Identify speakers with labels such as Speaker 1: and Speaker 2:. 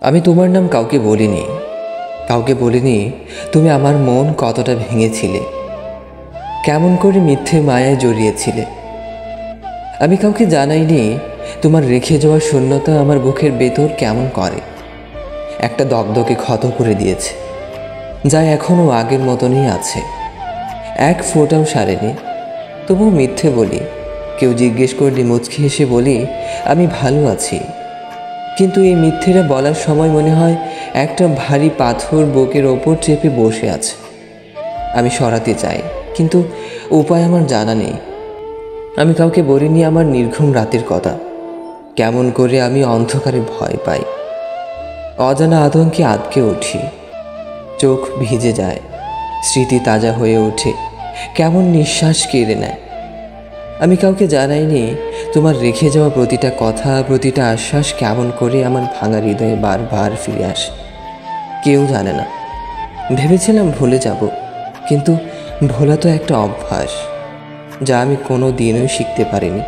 Speaker 1: আমি তোমার নাম কাউকে বলিনি, কাউকে বলিনি তুমি আমার মন কতটা ভেঙেছিলে, কেমন করে মিথ্যে মায়ায় জড়িয়েছিলে। আমি কাউকে জানাইনি তোমার রেখে যাওয়া শূন্যতা আমার বুকের ভেতর কেমন করে একটা দগদগে ক্ষত করে দিয়েছে, যা এখনও আগের মতনই আছে, এক ফোঁটাও সারেনি। তবুও মিথ্যে বলি, কেউ জিজ্ঞেস করলে মুচকি হেসে বলি আমি ভালো আছি। কিন্তু এই মিথ্যেটা বলার সময় মনে হয় একটা ভারী পাথর বুকের ওপর চেপে বসে আছে। আমি সরাতে চাই, কিন্তু উপায় আমার জানা নেই। আমি কাউকে বলিনি আমার নির্ঘুম রাতের কথা, কেমন করে আমি অন্ধকারে ভয় পাই, অজানা আতঙ্কে আটকে উঠি, চোখ ভিজে যায়, স্মৃতি তাজা হয়ে ওঠে, কেমন নিঃশ্বাস কেড়ে নেয়। আমি কাউকে জানাইনি তোমার রেখে যাওয়া প্রতিটা কথা, প্রতিটা আশ্বাস কেমন করে আমার ভাঙা হৃদয়ে বারবার ফিরে আসে। কেউ জানে না। ভেবেছিলাম ভুলে যাব, কিন্তু ভোলা তো একটা অভ্যাস, যা আমি কোনো দিনই শিখতে পারিনি।